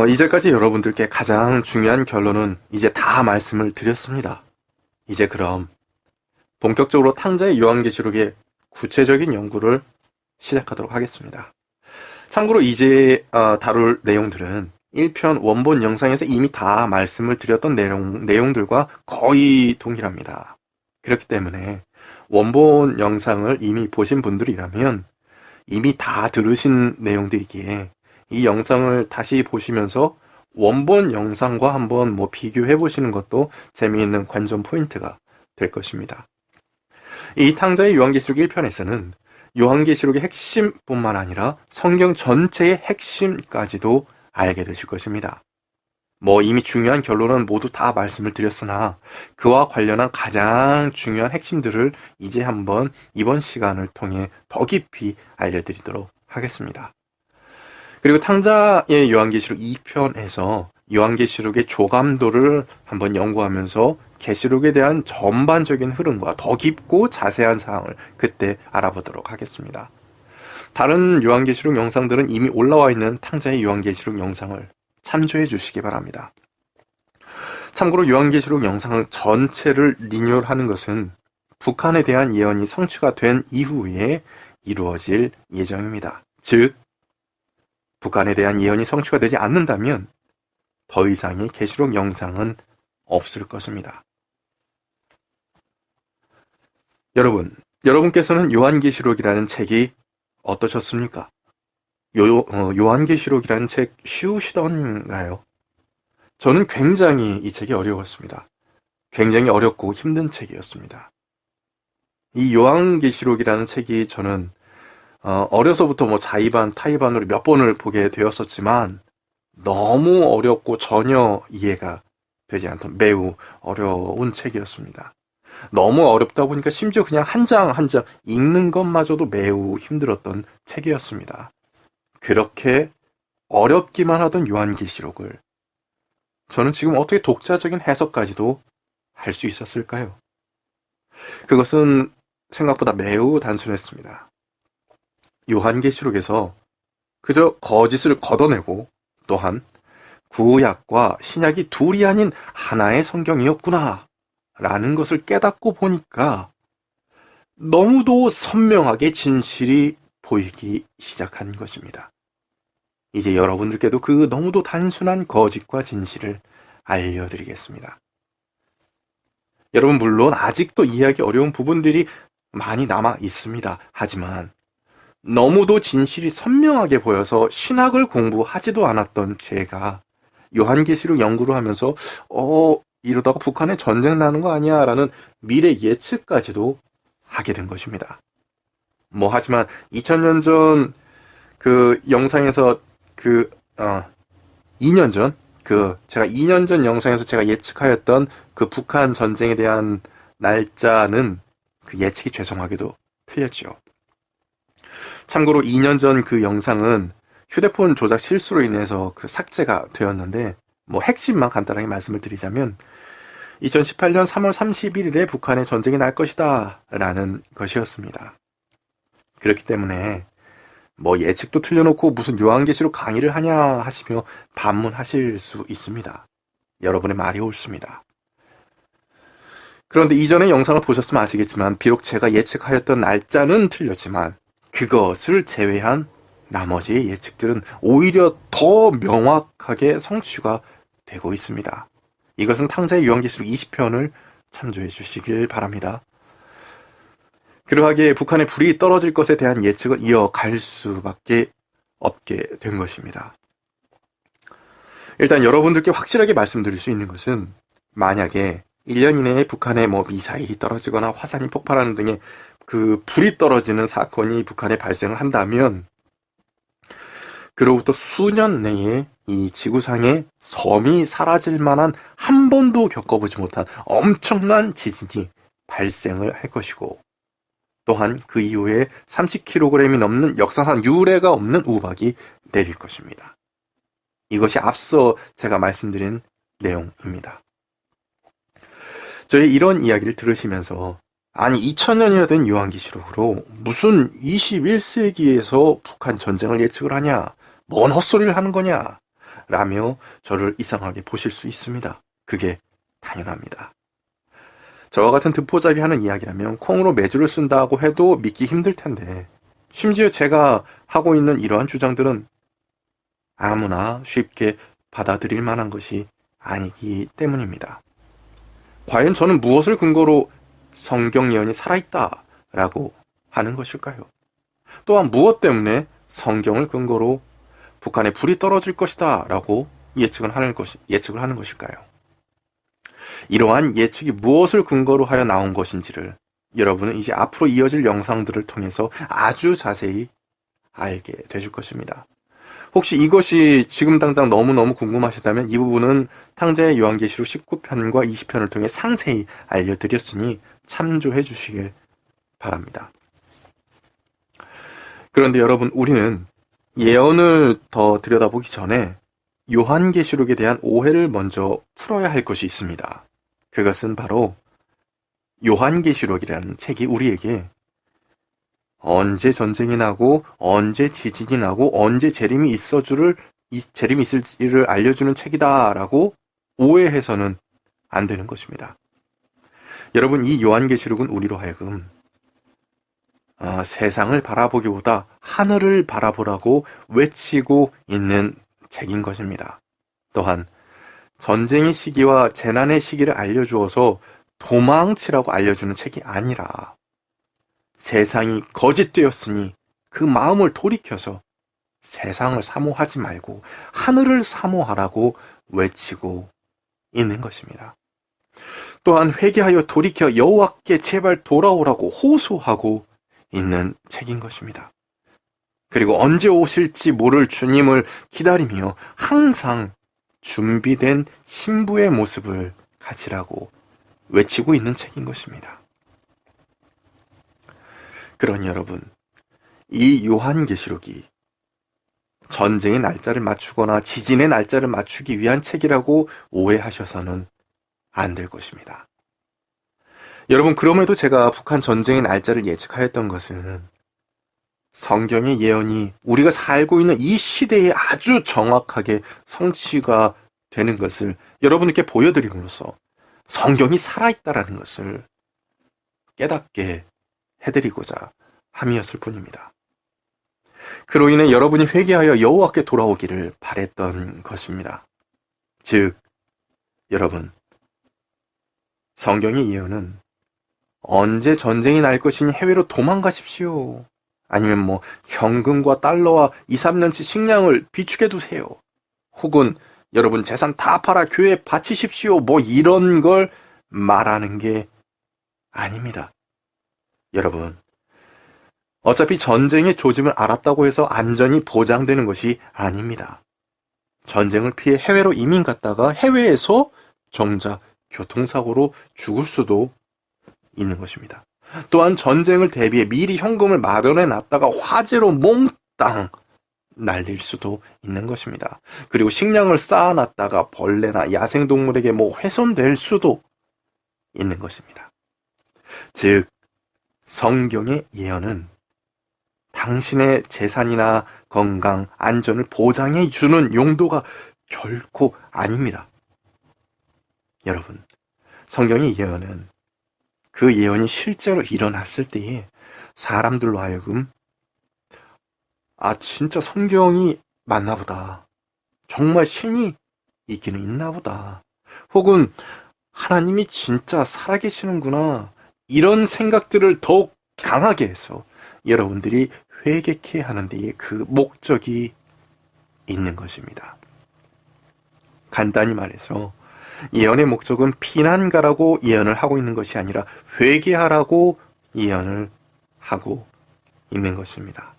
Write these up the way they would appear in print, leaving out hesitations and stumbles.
이제까지 여러분들께 가장 중요한 결론은 이제 다 말씀을 드렸습니다. 이제 그럼 본격적으로 탕자의 요한계시록의 구체적인 연구를 시작하도록 하겠습니다. 참고로 이제 다룰 내용들은 1편 원본 영상에서 이미 다 말씀을 드렸던 내용들과 거의 동일합니다. 그렇기 때문에 원본 영상을 이미 보신 분들이라면 이미 다 들으신 내용들이기에 이 영상을 다시 보시면서 원본 영상과 한번 비교해 보시는 것도 재미있는 관전 포인트가 될 것입니다. 이 탕자의 요한계시록 1편에서는 요한계시록의 핵심뿐만 아니라 성경 전체의 핵심까지도 알게 되실 것입니다. 이미 중요한 결론은 모두 다 말씀을 드렸으나 그와 관련한 가장 중요한 핵심들을 이제 한번 이번 시간을 통해 더 깊이 알려드리도록 하겠습니다. 그리고 탕자의 요한계시록 2편에서 요한계시록의 조감도를 한번 연구하면서 계시록에 대한 전반적인 흐름과 더 깊고 자세한 사항을 그때 알아보도록 하겠습니다. 다른 요한계시록 영상들은 이미 올라와 있는 탕자의 요한계시록 영상을 참조해 주시기 바랍니다. 참고로 요한계시록 영상 전체를 리뉴얼하는 것은 북한에 대한 예언이 성취가 된 이후에 이루어질 예정입니다. 즉, 북한에 대한 예언이 성취가 되지 않는다면 더 이상의 계시록 영상은 없을 것입니다. 여러분께서는 요한계시록이라는 책이 어떠셨습니까? 요한계시록이라는 책 쉬우시던가요? 저는 굉장히 이 책이 어려웠습니다. 굉장히 어렵고 힘든 책이었습니다. 이 요한계시록이라는 책이 저는 어려서부터 자의반, 타의반으로 몇 번을 보게 되었었지만 너무 어렵고 전혀 이해가 되지 않던 매우 어려운 책이었습니다. 너무 어렵다 보니까 심지어 그냥 한 장 한 장 읽는 것마저도 매우 힘들었던 책이었습니다. 그렇게 어렵기만 하던 요한계시록을 저는 지금 어떻게 독자적인 해석까지도 할 수 있었을까요? 그것은 생각보다 매우 단순했습니다. 요한계시록에서 그저 거짓을 걷어내고 또한 구약과 신약이 둘이 아닌 하나의 성경이었구나 라는 것을 깨닫고 보니까 너무도 선명하게 진실이 보이기 시작한 것입니다. 이제 여러분들께도 그 너무도 단순한 거짓과 진실을 알려드리겠습니다. 여러분, 물론 아직도 이해하기 어려운 부분들이 많이 남아 있습니다. 하지만 너무도 진실이 선명하게 보여서 신학을 공부하지도 않았던 제가 요한계시록 연구를 하면서 이러다가 북한에 전쟁 나는 거 아니야 라는 미래 예측까지도 하게 된 것입니다. 하지만 2000년 전 그 영상에서 2년 전 제가 2년 전 영상에서 제가 예측하였던 그 북한 전쟁에 대한 날짜는 그 예측이 죄송하게도 틀렸죠. 참고로 2년 전 그 영상은 휴대폰 조작 실수로 인해서 삭제가 되었는데 핵심만 간단하게 말씀을 드리자면 2018년 3월 31일에 북한에 전쟁이 날 것이다 라는 것이었습니다. 그렇기 때문에 예측도 틀려놓고 무슨 요한계시록 강의를 하냐 하시며 반문하실 수 있습니다. 여러분의 말이 옳습니다. 그런데 이전의 영상을 보셨으면 아시겠지만 비록 제가 예측하였던 날짜는 틀렸지만 그것을 제외한 나머지의 예측들은 오히려 더 명확하게 성취가 되고 있습니다. 이것은 탕자의 요한계시록 20편을 참조해 주시길 바랍니다. 그러하기에 북한의 불이 떨어질 것에 대한 예측을 이어갈 수밖에 없게 된 것입니다. 일단 여러분들께 확실하게 말씀드릴 수 있는 것은 만약에 1년 이내에 북한에 미사일이 떨어지거나 화산이 폭발하는 등의 그 불이 떨어지는 사건이 북한에 발생을 한다면 그로부터 수년 내에 이 지구상에 섬이 사라질 만한 한 번도 겪어보지 못한 엄청난 지진이 발생을 할 것이고 또한 그 이후에 30kg이 넘는 역사상 유례가 없는 우박이 내릴 것입니다. 이것이 앞서 제가 말씀드린 내용입니다. 저희 이런 이야기를 들으시면서 아니 2000년이나 된 요한계시록으로 무슨 21세기에서 북한 전쟁을 예측을 하냐? 뭔 헛소리를 하는 거냐? 라며 저를 이상하게 보실 수 있습니다. 그게 당연합니다. 저와 같은 듣보잡이 하는 이야기라면 콩으로 매주를 쓴다고 해도 믿기 힘들 텐데, 심지어 제가 하고 있는 이러한 주장들은 아무나 쉽게 받아들일 만한 것이 아니기 때문입니다. 과연 저는 무엇을 근거로 성경 예언이 살아있다 라고 하는 것일까요? 또한 무엇 때문에 성경을 근거로 북한에 불이 떨어질 것이다 라고 예측을 하는 것일까요? 이러한 예측이 무엇을 근거로 하여 나온 것인지를 여러분은 이제 앞으로 이어질 영상들을 통해서 아주 자세히 알게 되실 것입니다. 혹시 이것이 지금 당장 너무너무 궁금하시다면 이 부분은 탕자의 요한계시록 19편과 20편을 통해 상세히 알려드렸으니 참조해 주시길 바랍니다. 그런데 여러분, 우리는 예언을 더 들여다보기 전에 요한계시록에 대한 오해를 먼저 풀어야 할 것이 있습니다. 그것은 바로 요한계시록이라는 책이 우리에게 언제 전쟁이 나고 언제 지진이 나고 언제 재림이 있을지를 알려주는 책이다라고 오해해서는 안 되는 것입니다. 여러분, 이 요한계시록은 우리로 하여금 세상을 바라보기보다 하늘을 바라보라고 외치고 있는 책인 것입니다. 또한 전쟁의 시기와 재난의 시기를 알려주어서 도망치라고 알려주는 책이 아니라 세상이 거짓되었으니 그 마음을 돌이켜서 세상을 사모하지 말고 하늘을 사모하라고 외치고 있는 것입니다. 또한 회개하여 돌이켜 여호와께 제발 돌아오라고 호소하고 있는 책인 것입니다. 그리고 언제 오실지 모를 주님을 기다리며 항상 준비된 신부의 모습을 가지라고 외치고 있는 책인 것입니다. 그러니 여러분, 이 요한계시록이 전쟁의 날짜를 맞추거나 지진의 날짜를 맞추기 위한 책이라고 오해하셔서는 안 될 것입니다. 여러분, 그럼에도 제가 북한 전쟁의 날짜를 예측하였던 것은 성경의 예언이 우리가 살고 있는 이 시대에 아주 정확하게 성취가 되는 것을 여러분께 보여드림으로써 성경이 살아있다라는 것을 깨닫게 해드리고자 함이었을 뿐입니다. 그로 인해 여러분이 회개하여 여호와께 돌아오기를 바랬던 것입니다. 즉, 여러분, 성경의 예언은 언제 전쟁이 날 것이니 해외로 도망가십시오. 아니면 현금과 달러와 2, 3년치 식량을 비축해 두세요. 혹은 여러분 재산 다 팔아 교회에 바치십시오. 이런 걸 말하는 게 아닙니다. 여러분, 어차피 전쟁의 조짐을 알았다고 해서 안전이 보장되는 것이 아닙니다. 전쟁을 피해 해외로 이민 갔다가 해외에서 정작 교통사고로 죽을 수도 있는 것입니다. 또한 전쟁을 대비해 미리 현금을 마련해 놨다가 화재로 몽땅 날릴 수도 있는 것입니다. 그리고 식량을 쌓아놨다가 벌레나 야생동물에게 훼손될 수도 있는 것입니다. 즉, 성경의 예언은 당신의 재산이나 건강, 안전을 보장해 주는 용도가 결코 아닙니다. 여러분, 성경의 예언은 그 예언이 실제로 일어났을 때에 사람들로 하여금 진짜 성경이 맞나 보다. 정말 신이 있기는 있나 보다. 혹은 하나님이 진짜 살아계시는구나. 이런 생각들을 더욱 강하게 해서 여러분들이 회개케 하는 데에 그 목적이 있는 것입니다. 간단히 말해서 예언의 목적은 피난가라고 예언을 하고 있는 것이 아니라 회개하라고 예언을 하고 있는 것입니다.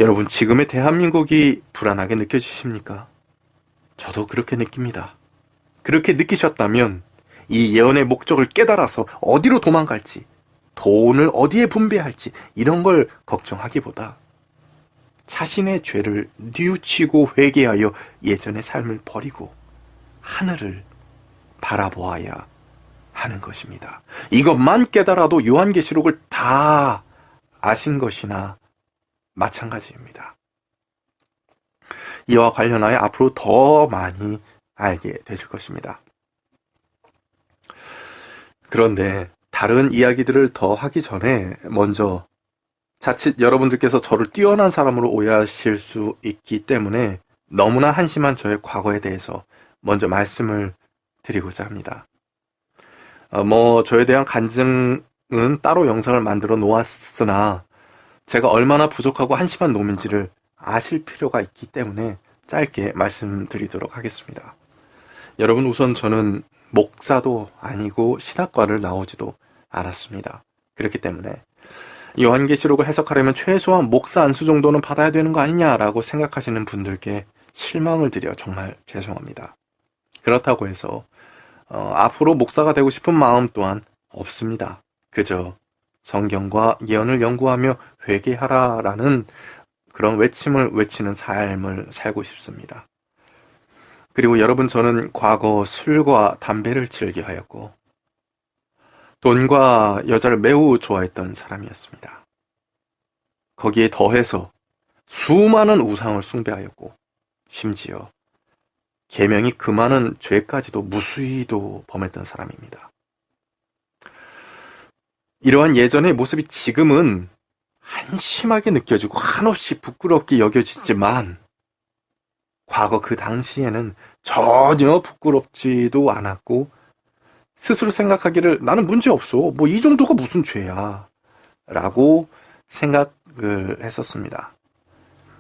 여러분, 지금의 대한민국이 불안하게 느껴지십니까? 저도 그렇게 느낍니다. 그렇게 느끼셨다면 이 예언의 목적을 깨달아서 어디로 도망갈지, 돈을 어디에 분배할지 이런 걸 걱정하기보다 자신의 죄를 뉘우치고 회개하여 예전의 삶을 버리고 하늘을 바라보아야 하는 것입니다. 이것만 깨달아도 요한계시록을 다 아신 것이나 마찬가지입니다. 이와 관련하여 앞으로 더 많이 알게 되실 것입니다. 그런데 다른 이야기들을 더 하기 전에 먼저 자칫 여러분들께서 저를 뛰어난 사람으로 오해하실 수 있기 때문에 너무나 한심한 저의 과거에 대해서 먼저 말씀을 드리고자 합니다. 저에 대한 간증은 따로 영상을 만들어 놓았으나 제가 얼마나 부족하고 한심한 놈인지를 아실 필요가 있기 때문에 짧게 말씀드리도록 하겠습니다. 여러분, 우선 저는 목사도 아니고 신학과를 나오지도 않았습니다. 그렇기 때문에 요한계시록을 해석하려면 최소한 목사 안수 정도는 받아야 되는 거 아니냐라고 생각하시는 분들께 실망을 드려 정말 죄송합니다. 그렇다고 해서 앞으로 목사가 되고 싶은 마음 또한 없습니다. 그저 성경과 예언을 연구하며 회개하라라는 그런 외침을 외치는 삶을 살고 싶습니다. 그리고 여러분, 저는 과거 술과 담배를 즐겨하였고 돈과 여자를 매우 좋아했던 사람이었습니다. 거기에 더해서 수많은 우상을 숭배하였고 심지어 계명이 그 많은 죄까지도 무수히도 범했던 사람입니다. 이러한 예전의 모습이 지금은 한심하게 느껴지고 한없이 부끄럽게 여겨지지만 과거 그 당시에는 전혀 부끄럽지도 않았고 스스로 생각하기를 나는 문제없어. 이 정도가 무슨 죄야. 라고 생각을 했었습니다.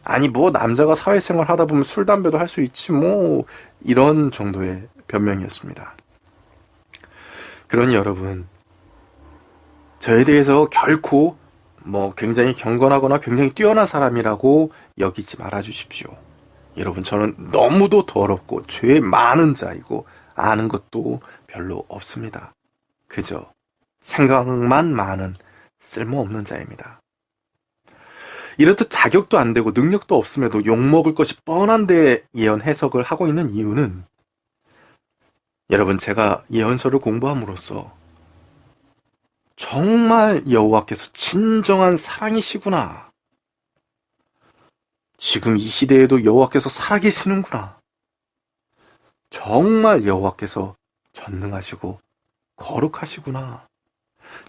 아니, 남자가 사회생활 하다 보면 술, 담배도 할 수 있지, 이런 정도의 변명이었습니다. 그러니 여러분, 저에 대해서 결코 굉장히 경건하거나 굉장히 뛰어난 사람이라고 여기지 말아 주십시오. 여러분, 저는 너무도 더럽고 죄 많은 자이고 아는 것도 별로 없습니다. 그저 생각만 많은 쓸모없는 자입니다. 이렇듯 자격도 안 되고 능력도 없음에도 욕먹을 것이 뻔한데 예언 해석을 하고 있는 이유는 여러분, 제가 예언서를 공부함으로써 정말 여호와께서 진정한 사랑이시구나. 지금 이 시대에도 여호와께서 살아계시는구나. 정말 여호와께서 전능하시고 거룩하시구나.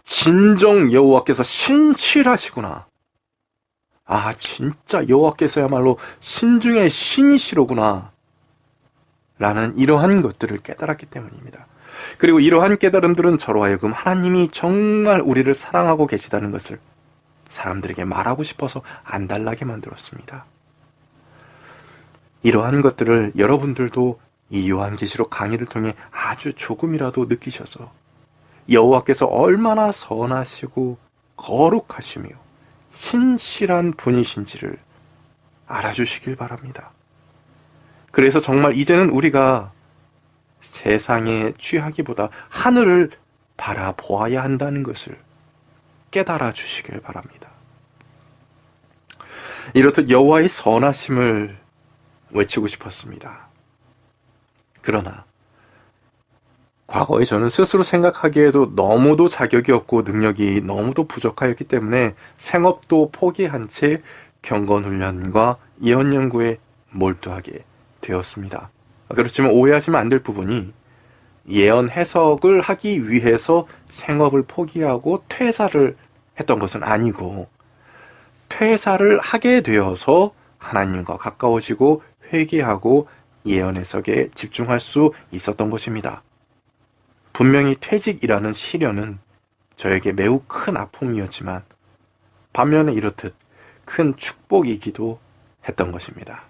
진정 여호와께서 신실하시구나. 아, 진짜 여호와께서야말로 신중의 신이시로구나. 라는 이러한 것들을 깨달았기 때문입니다. 그리고 이러한 깨달음들은 저로 하여금 하나님이 정말 우리를 사랑하고 계시다는 것을 사람들에게 말하고 싶어서 안달나게 만들었습니다. 이러한 것들을 여러분들도 이 요한계시록 강의를 통해 아주 조금이라도 느끼셔서 여호와께서 얼마나 선하시고 거룩하시며 신실한 분이신지를 알아주시길 바랍니다. 그래서 정말 이제는 우리가 세상에 취하기보다 하늘을 바라보아야 한다는 것을 깨달아 주시길 바랍니다. 이렇듯 여호와의 선하심을 외치고 싶었습니다. 그러나 과거에 저는 스스로 생각하기에도 너무도 자격이 없고 능력이 너무도 부족하였기 때문에 생업도 포기한 채 경건훈련과 예언연구에 몰두하게 되었습니다. 그렇지만 오해하시면 안 될 부분이 예언 해석을 하기 위해서 생업을 포기하고 퇴사를 했던 것은 아니고 퇴사를 하게 되어서 하나님과 가까워지고 회개하고 예언 해석에 집중할 수 있었던 것입니다. 분명히 퇴직이라는 시련은 저에게 매우 큰 아픔이었지만 반면에 이렇듯 큰 축복이기도 했던 것입니다.